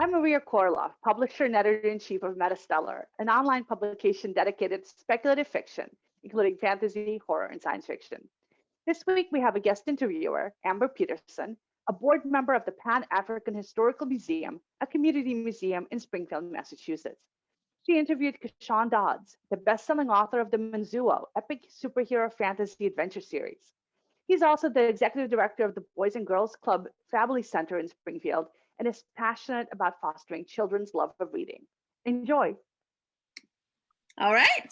I'm Maria Korolov, publisher and editor-in-chief of MetaStellar, an online publication dedicated to speculative fiction, including fantasy, horror, and science fiction. This week, we have a guest interviewer, Amber Peterson, a board member of the Pan-African Historical Museum, a community museum in Springfield, Massachusetts. She interviewed Keshawn Dodds, the best-selling author of the Minzuo epic superhero fantasy adventure series. He's also the executive director of the Boys and Girls Club Family Center in Springfield and is passionate about fostering children's love of reading. Enjoy. All right.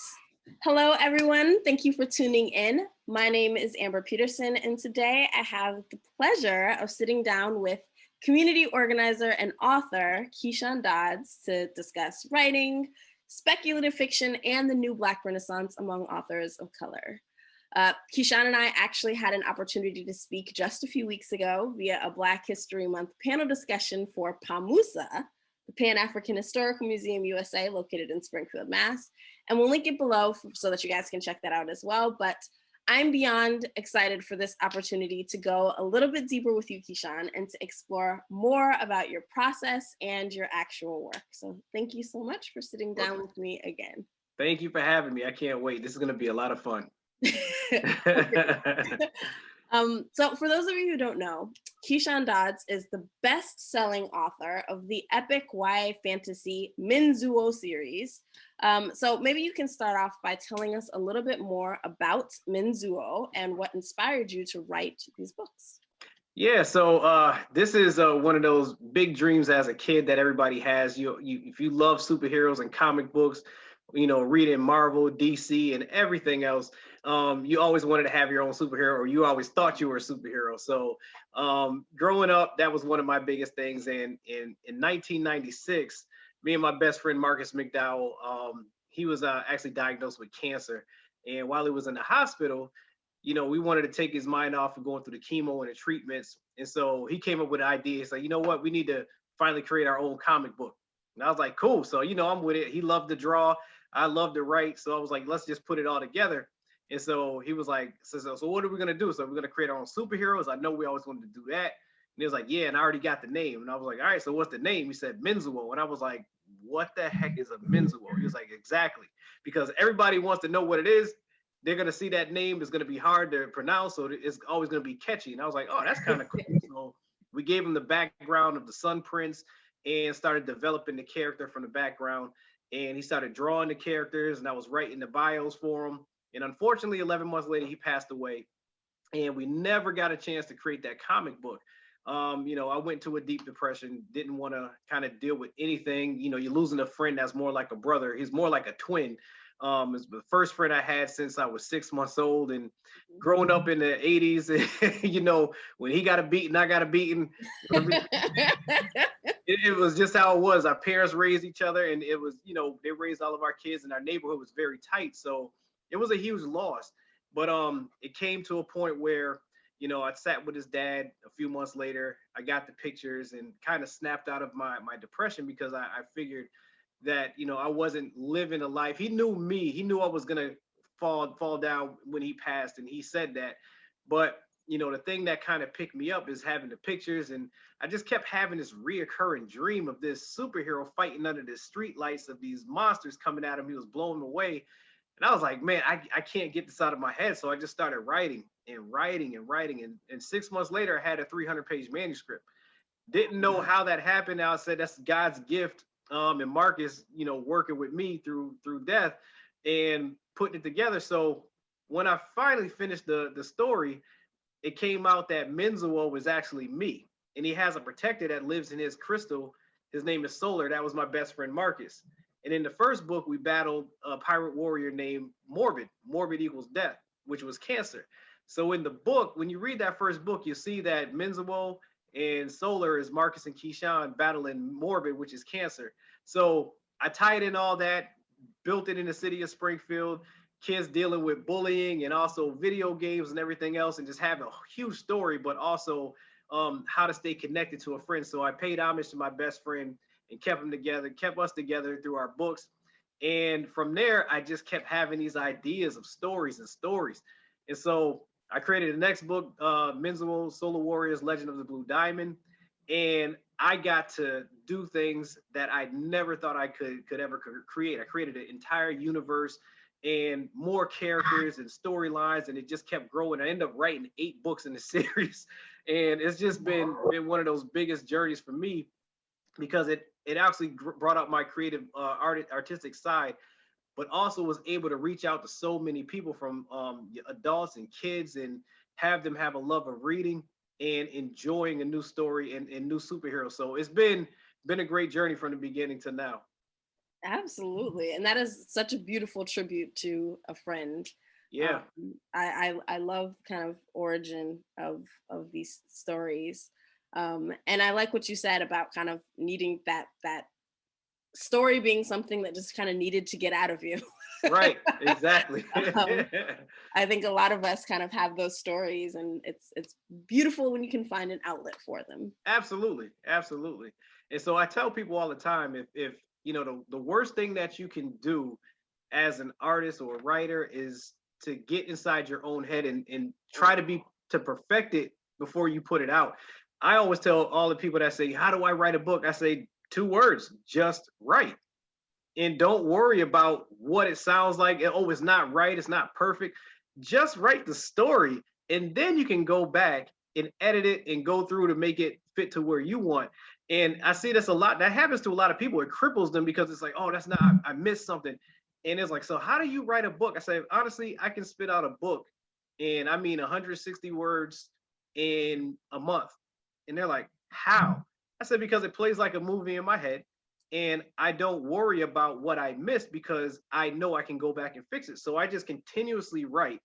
Hello, everyone. Thank you for tuning in. My name is Amber Peterson, and today I have the pleasure of sitting down with community organizer and author Keshawn Dodds to discuss writing, speculative fiction, and the new Black Renaissance among authors of color. Keshawn and I actually had an opportunity to speak just a few weeks ago via a Black History Month panel discussion for PAMUSA, the Pan-African Historical Museum USA, located in Springfield, Mass. And we'll link it below so that you guys can check that out as well. But I'm beyond excited for this opportunity to go a little bit deeper with you, Keshawn, and to explore more about your process and your actual work. So thank you so much for sitting down with me again. Thank you for having me. I can't wait. This is going to be a lot of fun. So for those of you who don't know, Keshawn Dodds is the best-selling author of the epic YA fantasy Minzuo series. So maybe you can start off by telling us a little bit more about Minzuo and what inspired you to write these books. Yeah, so this is one of those big dreams as a kid that everybody has. If you love superheroes and comic books, you know, reading Marvel, DC, and everything else, you always wanted to have your own superhero, or you always thought you were a superhero. So growing up, that was one of my biggest things. And in 1996, me and my best friend, Marcus McDowell, he was actually diagnosed with cancer. And while he was in the hospital, you know, we wanted to take his mind off of going through the chemo and the treatments. And so he came up with an idea. He's like, you know what, we need to finally create our own comic book. And I was like, cool. So, you know, I'm with it. He loved to draw. I love to write. So I was like, let's just put it all together. And so he was like, so what are we going to do? So we're going to create our own superheroes. I know we always wanted to do that. And he was like, yeah, and I already got the name. And I was like, all right, so what's the name? He said, Minzuo. And I was like, what the heck is a Minzuo? He was like, exactly. Because everybody wants to know what it is. They're going to see that name. It's going to be hard to pronounce. So it's always going to be catchy. And I was like, oh, that's kind of cool. So we gave him the background of the Sun Prince and started developing the character from the background. And he started drawing the characters, and I was writing the bios for him. And unfortunately, 11 months later, he passed away. And we never got a chance to create that comic book. You know, I went to a deep depression, didn't want to kind of deal with anything. You know, you're losing a friend that's more like a brother. He's more like a twin. It's the first friend I had since I was 6 months old, and growing up in the 80s, you know, when he got a beating, I got a beating. It was just how it was. Our parents raised each other, and it was, you know, they raised all of our kids, and our neighborhood was very tight. So it was a huge loss. But it came to a point where, you know, I sat with his dad a few months later. I got the pictures and kind of snapped out of my depression, because I figured that, you know, I wasn't living a life. He knew me. He knew I was going to fall down when he passed, and he said that. But, you know, the thing that kind of picked me up is having the pictures, and I just kept having this reoccurring dream of this superhero fighting under the street lights of these monsters coming at him. He was blowing them away. And I was like, man, I can't get this out of my head. So I just started writing and writing and writing. And 6 months later, I had a 300-page manuscript. Didn't know how that happened. I said, that's God's gift. And Marcus, you know, working with me through death and putting it together. So when I finally finished the story, it came out that Menzuo was actually me. And he has a protector that lives in his crystal. His name is Solar. That was my best friend, Marcus. And in the first book, we battled a pirate warrior named Morbid. Morbid equals death, which was cancer. So in the book, when you read that first book, you see that Menzuo and Solar is Marcus and Keshawn battling Morbid, which is cancer. So I tied in all that, built it in the city of Springfield, kids dealing with bullying and also video games and everything else, and just have a huge story, but also how to stay connected to a friend. So I paid homage to my best friend and kept us together through our books. And from there, I just kept having these ideas of stories. And so I created the next book, Minzuo Solar Warriors, Legend of the Blue Diamond. and I got to do things that I never thought I could ever create. I created an entire universe and more characters and storylines, and it just kept growing. I ended up writing 8 books in the series, and it's just been one of those biggest journeys for me, because it actually brought up my creative artistic side, but also was able to reach out to so many people, from adults and kids, and have them have a love of reading and enjoying a new story and new superheroes. So it's been a great journey from the beginning to now. Absolutely. And that is such a beautiful tribute to a friend. Yeah. I love kind of origin of these stories. And I like what you said about kind of needing that story being something that just kind of needed to get out of you. Right, exactly. I think a lot of us kind of have those stories, and it's beautiful when you can find an outlet for them. Absolutely, absolutely. And so I tell people all the time, if you know, the worst thing that you can do as an artist or a writer is to get inside your own head and try to perfect it before you put it out. I always tell all the people that say, how do I write a book? I say 2 words: just write. And don't worry about what it sounds like. Oh, it's not right, it's not perfect. Just write the story, and then you can go back and edit it and go through to make it fit to where you want. And I see this a lot. That happens to a lot of people. It cripples them because it's like, oh, that's not, I missed something. And it's like, so how do you write a book? I say, honestly, I can spit out a book, and I mean 160 words in a month. And they're like, how? I said, because it plays like a movie in my head. And I don't worry about what I missed, because I know I can go back and fix it. So I just continuously write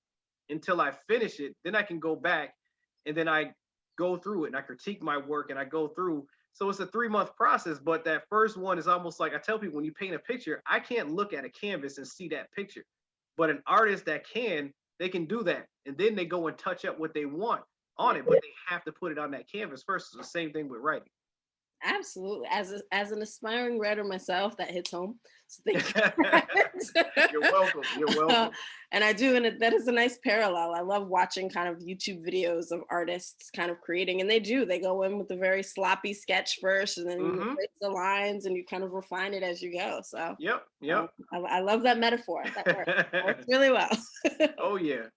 until I finish it. Then I can go back, and then I go through it, and I critique my work, and I go through. So it's a 3-month process, but that first one is almost like, I tell people, when you paint a picture, I can't look at a canvas and see that picture, but an artist that they can do that. And then they go and touch up what they want on it, but they have to put it on that canvas first. It's the same thing with writing. Absolutely. As an aspiring writer myself, that hits home. So thank you. You're welcome. You're welcome. And I do, and that is a nice parallel. I love watching kind of YouTube videos of artists kind of creating, and they go in with a very sloppy sketch first, and then you fix the lines, and you kind of refine it as you go. So yep. I love that metaphor. That works really well. Oh yeah.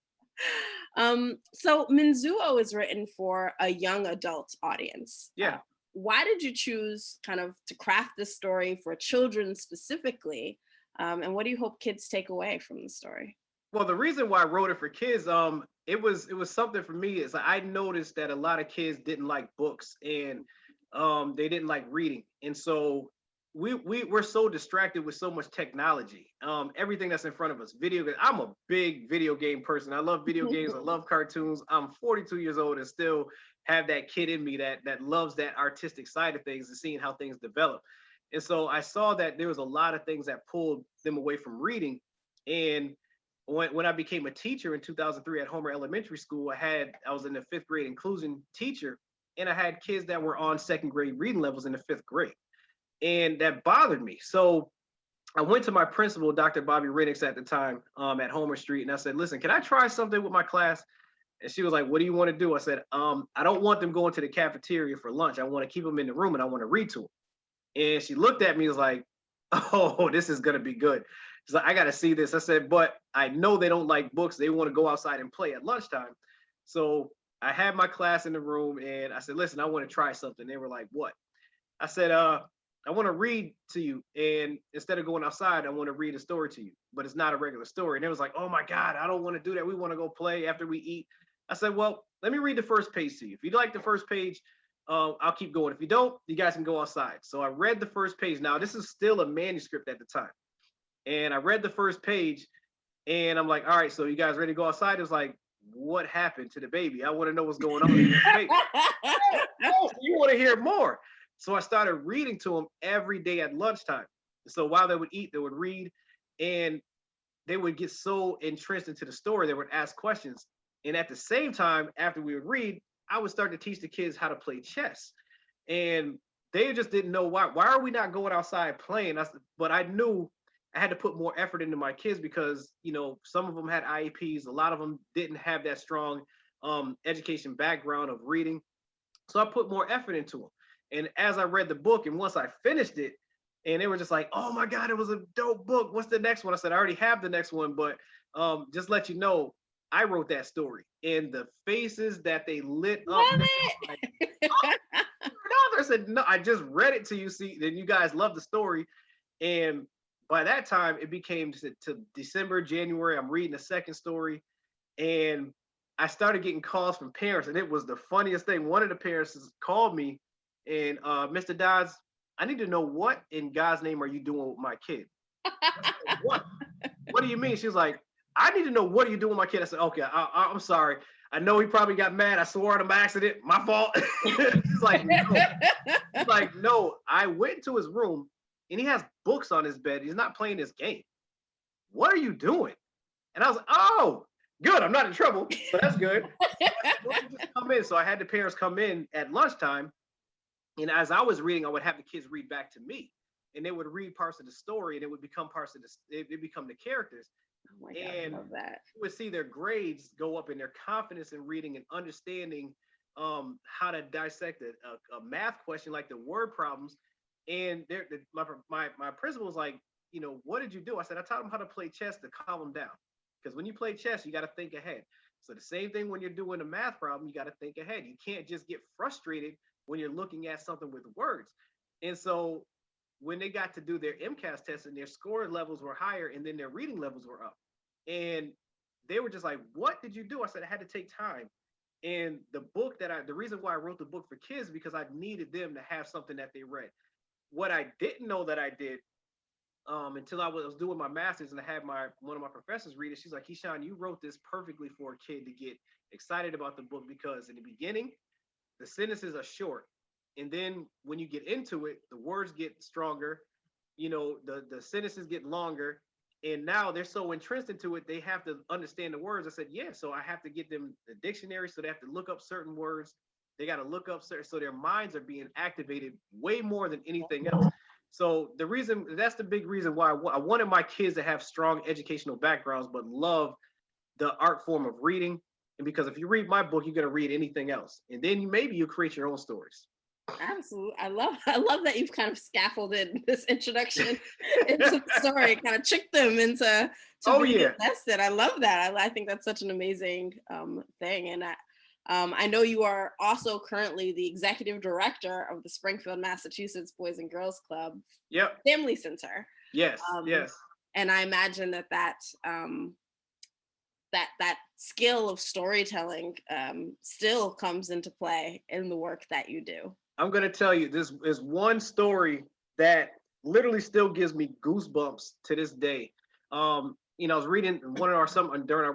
So Minzuo is written for a young adult audience. Yeah. Why did you choose kind of to craft this story for children specifically? And what do you hope kids take away from the story? Well, the reason why I wrote it for kids, it was something for me. Is I noticed that a lot of kids didn't like books, and they didn't like reading. And so we're so distracted with so much technology. Everything that's in front of us, video games. I'm a big video game person. I love video games. I love cartoons. I'm 42 years old and still have that kid in me that loves that artistic side of things and seeing how things develop. And so I saw that there was a lot of things that pulled them away from reading. And when I became a teacher in 2003 at Homer Elementary School, I was in the 5th grade inclusion teacher, and I had kids that were on 2nd grade reading levels in the 5th grade. And that bothered me. So I went to my principal, Dr. Bobby Renix at the time, at Homer Street, and I said, listen, can I try something with my class? And she was like, what do you want to do? I said, I don't want them going to the cafeteria for lunch. I want to keep them in the room, and I want to read to them. And she looked at me and was like, oh, this is going to be good. She's like, I got to see this. I said, but I know they don't like books. They want to go outside and play at lunchtime. So I had my class in the room, and I said, listen, I want to try something. They were like, what? I said, I want to read to you. And instead of going outside, I want to read a story to you, but it's not a regular story. And it was like, oh my God, I don't want to do that. We want to go play after we eat. I said, well, let me read the first page to you. If you like the first page, I'll keep going. If you don't, you guys can go outside. So I read the first page. Now, this is still a manuscript at the time. And I read the first page, and I'm like, all right, so you guys ready to go outside? It was like, what happened to the baby? I want to know what's going on in this baby. Oh, you want to hear more. So I started reading to them every day at lunchtime. So while they would eat, they would read, and they would get so entrenched into the story, they would ask questions. And at the same time, after we would read, I would start to teach the kids how to play chess. And they just didn't know why. Why are we not going outside playing? But I knew I had to put more effort into my kids because, you know, some of them had IEPs. A lot of them didn't have that strong education background of reading. So I put more effort into them. And as I read the book, and once I finished it, and they were just like, "Oh my God, it was a dope book. What's the next one?" I said, "I already have the next one, but just let you know, I wrote that story." And the faces that they lit up. Love Like, it. I said, "No, I just read it to you. See, then you guys love the story." And by that time, it became to December, January. I'm reading the second story, and I started getting calls from parents, and it was the funniest thing. One of the parents called me, and Mr. Dodds, I need to know, what in God's name are you doing with my kid? I said, what? What do you mean? She was like, I need to know, what are you doing with my kid? I said, okay, I'm sorry. I know he probably got mad. I swore at him by accident. My fault. She's like, no. She's like, no. I went into his room, and he has books on his bed. He's not playing this game. What are you doing? And I was like, oh, good. I'm not in trouble, so that's good. So I said, just come in. So I had the parents come in at lunchtime. And as I was reading, I would have the kids read back to me, and they would read parts of the story, and it would become parts of it become the characters. Oh my God, And I love that. you would see their grades go up and their confidence in reading and understanding how to dissect a math question, like the word problems. And my principal was like, what did you do? I said, I taught them how to play chess to calm them down. Because when you play chess, you got to think ahead. So the same thing when you're doing a math problem, you got to think ahead. You can't just get frustrated when you're looking at something with words. And so when they got to do their MCAS test, and their score levels were higher, and then their reading levels were up, and they were just like, what did you do? I said, I had to take time. And the reason why I wrote the book for kids, because I needed them to have something that they read. What I didn't know that I did until I was doing my master's, and I had one of my professors read it. She's like, Keshawn, you wrote this perfectly for a kid to get excited about the book, because in the beginning, the sentences are short. And then when you get into it, the words get stronger, the sentences get longer. And now they're so entrenched into it, they have to understand the words. I said, yeah, so I have to get them the dictionary. So they have to look up certain words. They got to look up certain, so their minds are being activated way more than anything else. So that's the big reason why I wanted my kids to have strong educational backgrounds, but love the art form of reading. And because if you read my book, you're going to read anything else. And then maybe you create your own stories. Absolutely. I love that you've kind of scaffolded this introduction into the story, kind of tricked them into being invested. I love that. I think that's such an amazing thing. And I know you are also currently the executive director of the Springfield, Massachusetts Boys and Girls Club Family Center. Yes, yes. And I imagine that skill of storytelling still comes into play in the work that you do. I'm going to tell you, this is one story that literally still gives me goosebumps to this day. I was reading during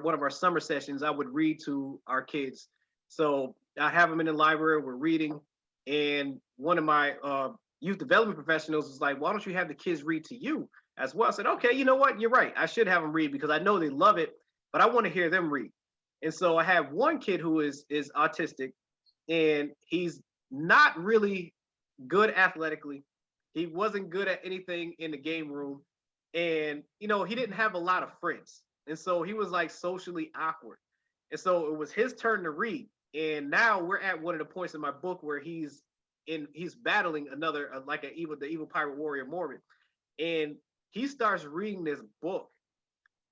one of our summer sessions. I would read to our kids. So I have them in the library, we're reading, and one of my youth development professionals was like, why don't you have the kids read to you as well? I said, okay, you know what? You're right. I should have them read, because I know they love it, but I want to hear them read. And so I have one kid who is autistic, and he's not really good athletically. He wasn't good at anything in the game room. And, he didn't have a lot of friends. And so he was like socially awkward. And so it was his turn to read. And now we're at one of the points in my book where he's battling another, the evil pirate warrior Mormon. And he starts reading this book.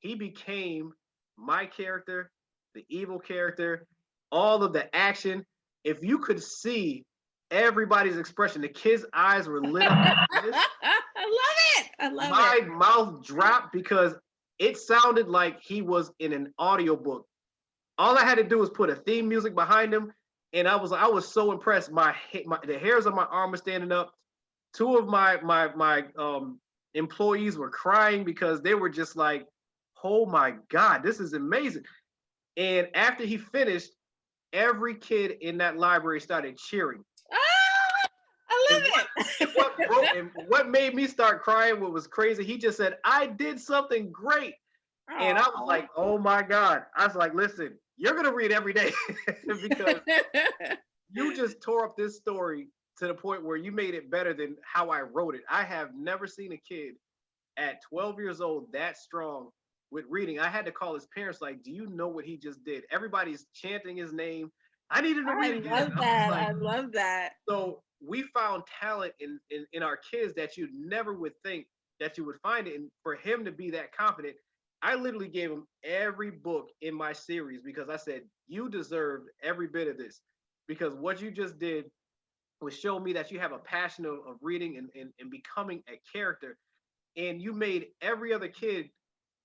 He became my character, the evil character, all of the action. If you could see everybody's expression, the kids' eyes were lit up. I love it. My mouth dropped, because it sounded like he was in an audiobook. All I had to do was put a theme music behind him, and I was so impressed. The hairs on my arm were standing up. Two of my employees were crying, because they were just like, oh my God, this is amazing. And after he finished, every kid in that library started cheering. I love it. What made me start crying, what was crazy, he just said, I did something great. And I was like, oh my God. I was like, listen, you're going to read every day, because you just tore up this story to the point where you made it better than how I wrote it. I have never seen a kid at 12 years old that strong with reading. I had to call his parents, like, do you know what he just did? Everybody's chanting his name. I needed to read again. I love that. So we found talent in our kids that you never would think that you would find it. And for him to be that confident, I literally gave him every book in my series because I said, you deserved every bit of this, because what you just did was show me that you have a passion of reading and becoming a character. And you made every other kid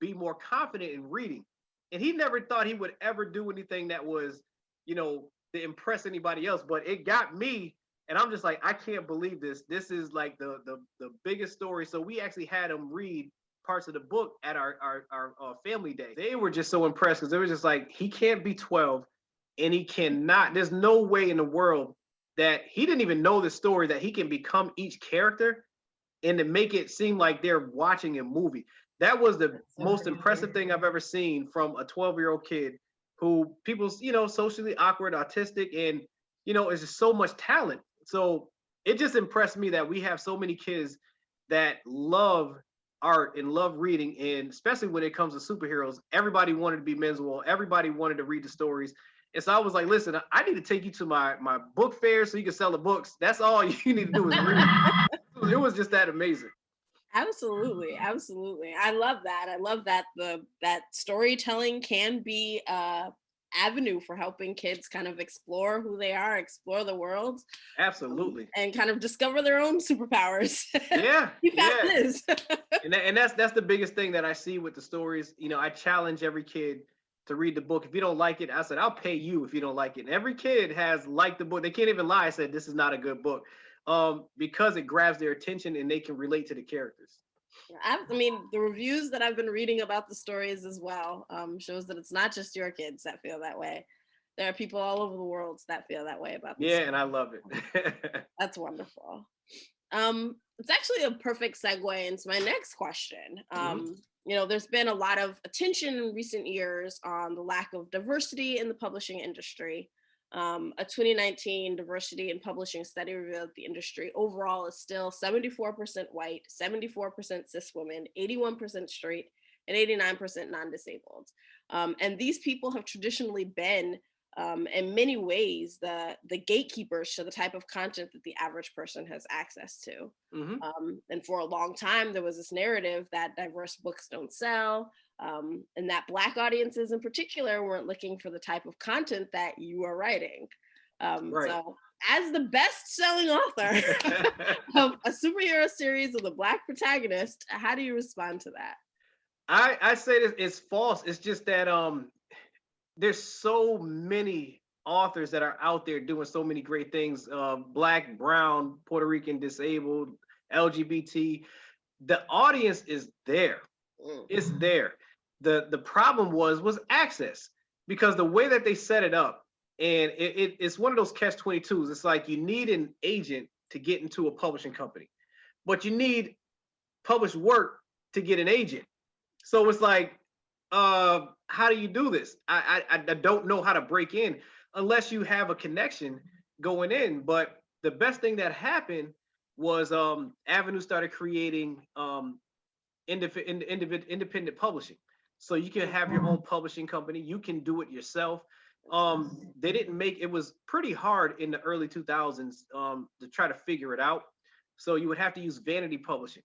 be more confident in reading. And he never thought he would ever do anything that was, to impress anybody else. But it got me, and I'm just like, I can't believe this. This is like the biggest story. So we actually had him read parts of the book at our family day. They were just so impressed because they were just like, he can't be 12 and he cannot, there's no way in the world that he didn't even know the story that he can become each character and to make it seem like they're watching a movie. That was the most impressive thing I've ever seen from a 12-year-old kid who people, socially awkward, autistic, and, is just so much talent. So it just impressed me that we have so many kids that love art and love reading, and especially when it comes to superheroes, everybody wanted to be Menzuo, everybody wanted to read the stories. And so I was like, listen, I need to take you to my book fair so you can sell the books. That's all you need to do is read. It was just that amazing. Absolutely. I love that. I love that that storytelling can be avenue for helping kids kind of explore who they are, explore the world. Absolutely. And kind of discover their own superpowers. Yeah. Yeah. and that's the biggest thing that I see with the stories. I challenge every kid to read the book. If you don't like it, I said, I'll pay you if you don't like it. And every kid has liked the book. They can't even lie. I said, this is not a good book. Because it grabs their attention and they can relate to the characters. I mean, the reviews that I've been reading about the stories as well shows that it's not just your kids that feel that way. There are people all over the world that feel that way about this. Yeah, and I love it. That's wonderful. It's actually a perfect segue into my next question. There's been a lot of attention in recent years on the lack of diversity in the publishing industry. A 2019 diversity in publishing study revealed the industry overall is still 74% white, 74% cis women, 81% straight, and 89% non-disabled. And these people have traditionally been, in many ways, the gatekeepers to the type of content that the average person has access to. And for a long time, there was this narrative that diverse books don't sell, and that Black audiences in particular weren't looking for the type of content that you are writing. Right. So as the best-selling author of a superhero series with a Black protagonist, how do you respond to that? I say this, it's false. It's just that there's so many authors that are out there doing so many great things. Black, brown, Puerto Rican, disabled, LGBT. The audience is there. It's there. The problem was access, because the way that they set it up, and it's one of those catch-22s. It's like you need an agent to get into a publishing company, but you need published work to get an agent. So it's like, how do you do this? I don't know how to break in unless you have a connection going in. But the best thing that happened was Avenue started creating independent publishing. So you can have your own publishing company. You can do it yourself. They didn't make it was pretty hard in the early 2000s to try to figure it out. So you would have to use vanity publishing.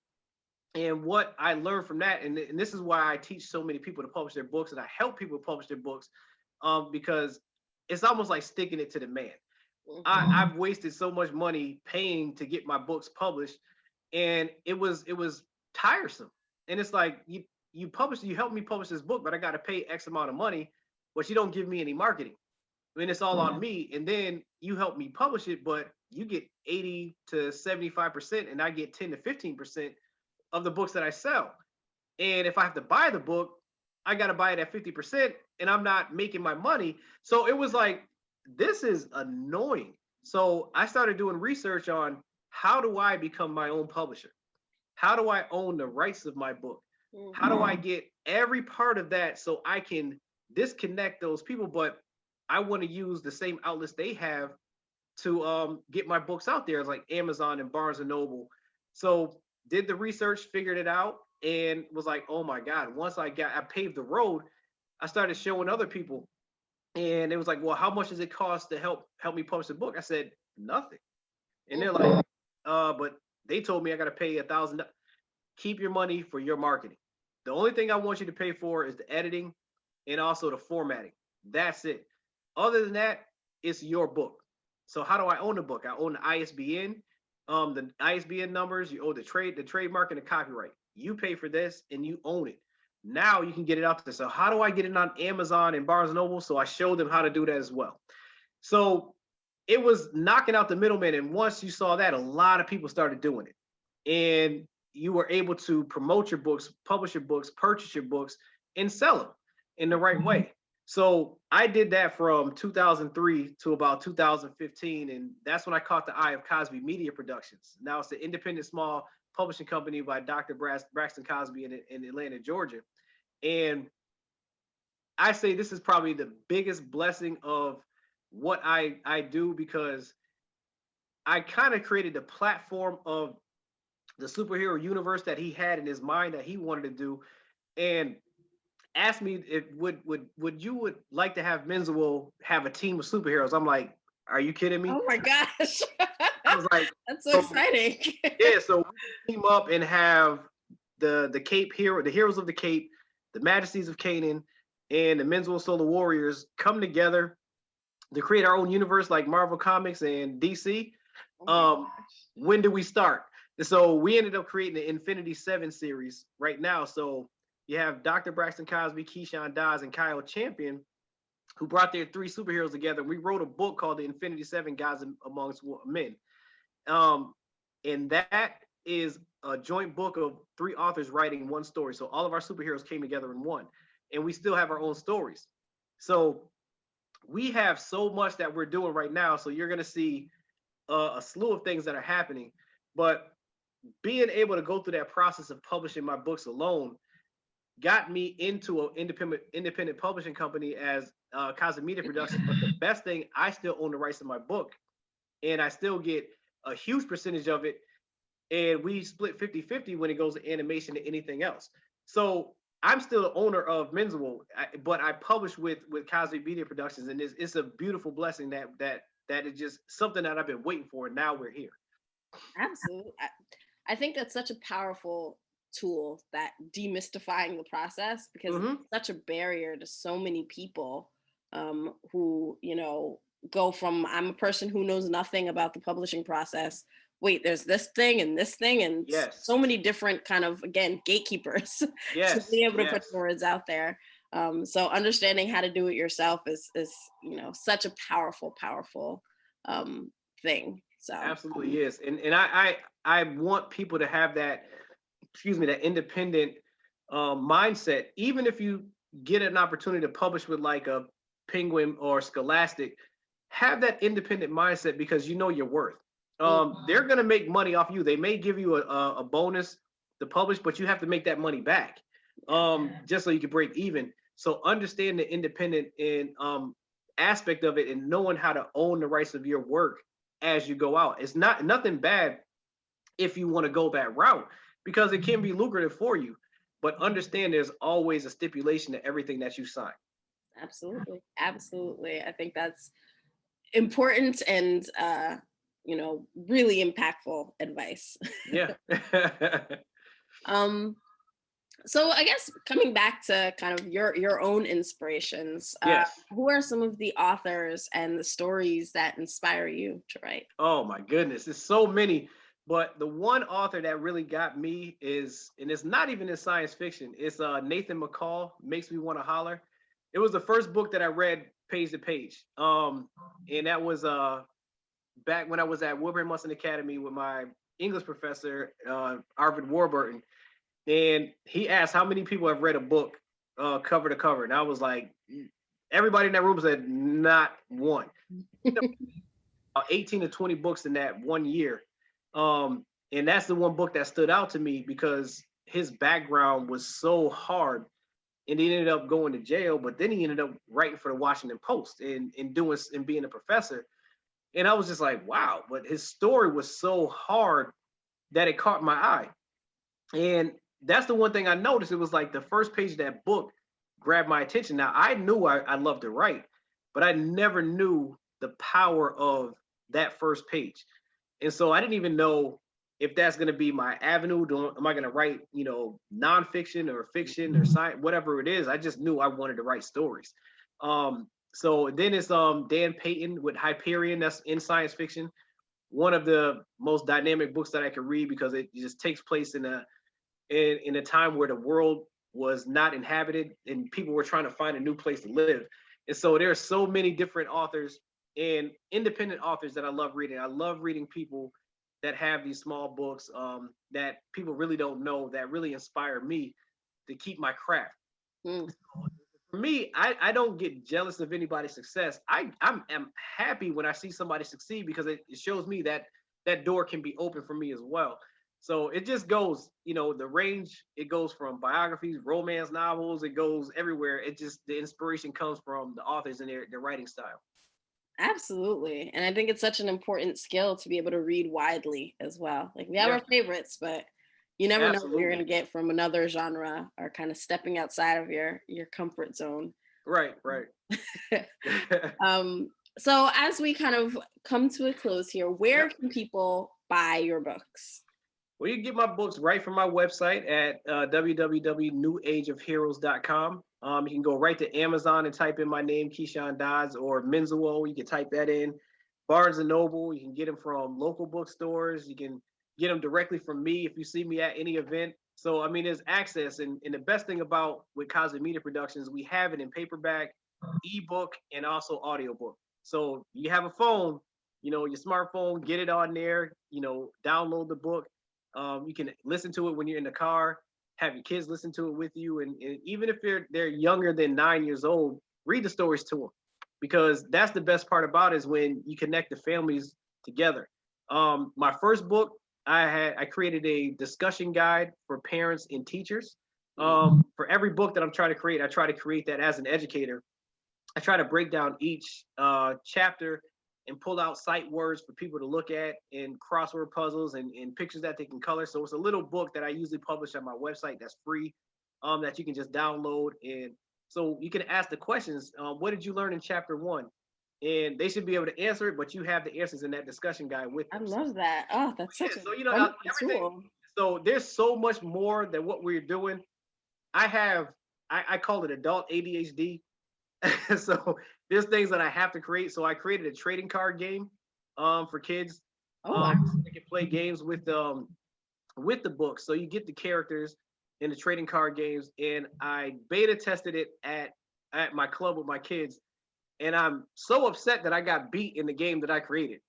And what I learned from that, and this is why I teach so many people to publish their books, and I help people publish their books, because it's almost like sticking it to the man. I've wasted so much money paying to get my books published, and it was tiresome. And it's like, you help me publish this book, but I got to pay X amount of money, but you don't give me any marketing. I mean, it's all on me. And then you help me publish it, but you get 80 to 75%, and I get 10 to 15% of the books that I sell. And if I have to buy the book, I got to buy it at 50%, and I'm not making my money. So it was like, this is annoying. So I started doing research on, how do I become my own publisher? How do I own the rights of my book? How do I get every part of that so I can disconnect those people, but I want to use the same outlets they have to get my books out there, like Amazon and Barnes and Noble. So did the research, figured it out, and was like, oh my God, once I paved the road, I started showing other people. And it was like, well, how much does it cost to help me publish a book? I said, nothing. And they're like, but they told me I got to pay $1,000. Keep your money for your marketing. The only thing I want you to pay for is the editing and also the formatting. That's it. Other than that, it's your book. So how do I own the book? I own the ISBN, the ISBN numbers. You own the trademark, and the copyright. You pay for this, and you own it. Now you can get it out there. So how do I get it on Amazon and Barnes & Noble? So I showed them how to do that as well. So it was knocking out the middleman. And once you saw that, a lot of people started doing it. And you were able to promote your books, publish your books, purchase your books, and sell them in the right way. So I did that from 2003 to about 2015. And that's when I caught the eye of Cosby Media Productions. Now it's an independent small publishing company by Dr. Braxton Cosby in Atlanta, Georgia. And I say this is probably the biggest blessing of what I do, because I kind of created the platform of the superhero universe that he had in his mind that he wanted to do, and asked me if would you like to have Minzuo have a team of superheroes. I'm like, are you kidding me? Oh my gosh. I was like, that's so exciting. Yeah, so we team up and have the Cape hero, the heroes of the Cape, the Majesties of Canaan, and the Menzuo Solar Warriors come together to create our own universe like Marvel Comics and DC. When do we start? So we ended up creating the Infinity 7 series right now. So you have Dr. Braxton Cosby, Keshawn Dodds, and Kyle Champion, who brought their 3 superheroes together. We wrote a book called the Infinity 7 Gods Amongst Men. And that is a joint book of 3 authors writing one story. So all of our superheroes came together in one, and we still have our own stories. So we have so much that we're doing right now. So you're going to see a slew of things that are happening, but being able to go through that process of publishing my books alone got me into an independent publishing company as Cosby Media Productions. But the best thing, I still own the rights to my book, and I still get a huge percentage of it. And we split 50-50 when it goes to animation and anything else. So I'm still the owner of Minzuo, but I publish with Cosby Media Productions, and it's a beautiful blessing that is just something that I've been waiting for, and now we're here. Absolutely. I think that's such a powerful tool, that demystifying the process, because it's such a barrier to so many people who, go from, I'm a person who knows nothing about the publishing process. Wait, there's this thing and this thing, and so many different kind of, again, gatekeepers to be able to put the words out there. So understanding how to do it yourself is such a powerful thing. So absolutely is. And I want people to have that, that independent mindset. Even if you get an opportunity to publish with like a Penguin or Scholastic, have that independent mindset, because you know your worth. They're going to make money off you. They may give you a bonus to publish, but you have to make that money back just so you can break even. So understand the independent and aspect of it, and knowing how to own the rights of your work as you go out. It's nothing bad if you want to go that route, because it can be lucrative for you. But understand there's always a stipulation to everything that you sign. Absolutely. I think that's important and really impactful advice. Yeah. So I guess coming back to kind of your own inspirations, who are some of the authors and the stories that inspire you to write? Oh my goodness, there's so many. But the one author that really got me is, and it's not even in science fiction, it's Nathan McCall, Makes Me Want to Holler. It was the first book that I read page to page. And that was back when I was at Wilbraham Munson Academy with my English professor, Arvid Warburton. And he asked how many people have read a book cover to cover. And I was like, everybody in that room said not one. 18 to 20 books in that 1 year. And that's the one book that stood out to me, because his background was so hard, and he ended up going to jail, but then he ended up writing for the Washington Post and being a professor. And I was just like, wow, but his story was so hard that it caught my eye. And that's the one thing I noticed. It was like the first page of that book grabbed my attention. Now, I knew I loved to write, but I never knew the power of that first page. And so I didn't even know if that's going to be my avenue. Am I going to write, nonfiction or fiction or science, whatever it is? I just knew I wanted to write stories. So then it's Dan Payton with Hyperion. That's in science fiction. One of the most dynamic books that I could read because it just takes place in a time where the world was not inhabited and people were trying to find a new place to live. And so there are so many different authors and independent authors that I love reading. I love reading people that have these small books that people really don't know that really inspire me to keep my craft. So for me, I don't get jealous of anybody's success. I'm happy when I see somebody succeed because it shows me that that door can be open for me as well. So it just goes, the range, it goes from biographies, romance novels, it goes everywhere. It just, the inspiration comes from the authors and their writing style. Absolutely. And I think it's such an important skill to be able to read widely as well. Like we have our favorites, but you never know what you're going to get from another genre or kind of stepping outside of your comfort zone. Right. So as we kind of come to a close here, where can people buy your books? Well, you can get my books right from my website at www.newageofheroes.com. You can go right to Amazon and type in my name, Keshawn Dodds, or Minzuo. You can type that in. Barnes & Noble, you can get them from local bookstores. You can get them directly from me if you see me at any event. So, I mean, there's access. And the best thing about with Cosmic Media Productions, we have it in paperback, ebook, and also audiobook. So you have a phone, your smartphone, get it on there, download the book. You can listen to it when you're in the car, have your kids listen to it with you. And even if they're younger than 9 years old, read the stories to them, because that's the best part about it is when you connect the families together. My first book, I created a discussion guide for parents and teachers. For every book that I'm trying to create, I try to create that as an educator. I try to break down each chapter and pull out sight words for people to look at and crossword puzzles and pictures that they can color. So it's a little book that I usually publish on my website that's free, that you can just download. And so you can ask the questions, what did you learn in chapter 1? And they should be able to answer it, but you have the answers in that discussion guide with them. I love that. Oh, that's such so, a everything. tool. So there's so much more than what we're doing. I call it adult ADHD. So there's things that I have to create. So I created a trading card game for kids. So they can play games with the books. So you get the characters in the trading card games. And I beta tested it at my club with my kids. And I'm so upset that I got beat in the game that I created.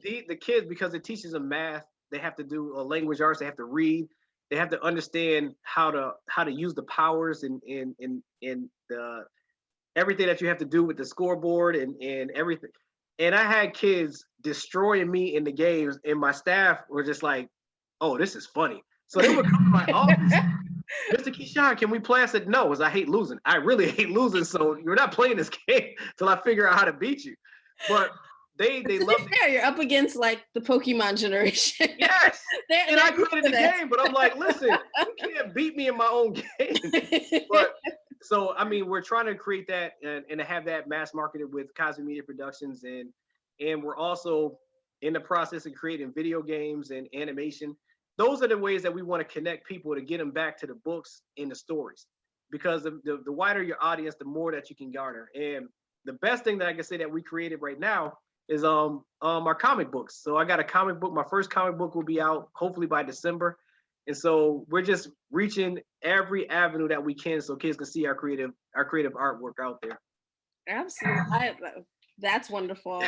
The kids, because it teaches them math, they have to do language arts, they have to read. They have to understand how to use the powers and the everything that you have to do with the scoreboard and everything. And I had kids destroying me in the games, and my staff were just like, "Oh, this is funny." So they would come to my office, "Mr. Keshawn, can we play?" I said, "No, because I hate losing. I really hate losing. So you're not playing this game till I figure out how to beat you." But they love it. Fair, you're up against like the Pokemon generation. Yes. And I created the game, but I'm like, listen, you can't beat me in my own game. But so I mean, we're trying to create that and to have that mass marketed with Cosmic Media Productions, and we're also in the process of creating video games and animation. Those are the ways that we want to connect people to get them back to the books and the stories, because the wider your audience, the more that you can garner. And the best thing that I can say that we created right now is our comic books. So I got a comic book. My first comic book will be out hopefully by December. And so we're just reaching every avenue that we can so kids can see our creative artwork out there. Absolutely. That's wonderful.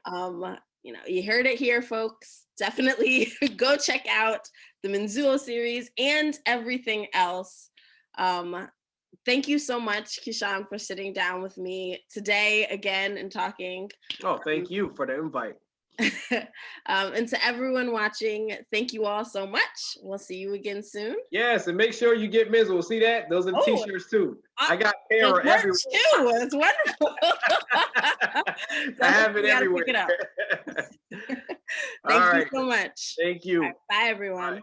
You heard it here, folks. Definitely go check out the Menzuo series and everything else. Thank you so much, Keshawn, for sitting down with me today again and talking. Oh, thank you for the invite. And to everyone watching, thank you all so much. We'll see you again soon. Yes, and make sure you get Minzuo. See that? Those are the t-shirts too. I got Para everywhere. Too. It's wonderful. I have it everywhere. Pick it up. Thank you so much. Thank you. Right, bye, everyone. Bye.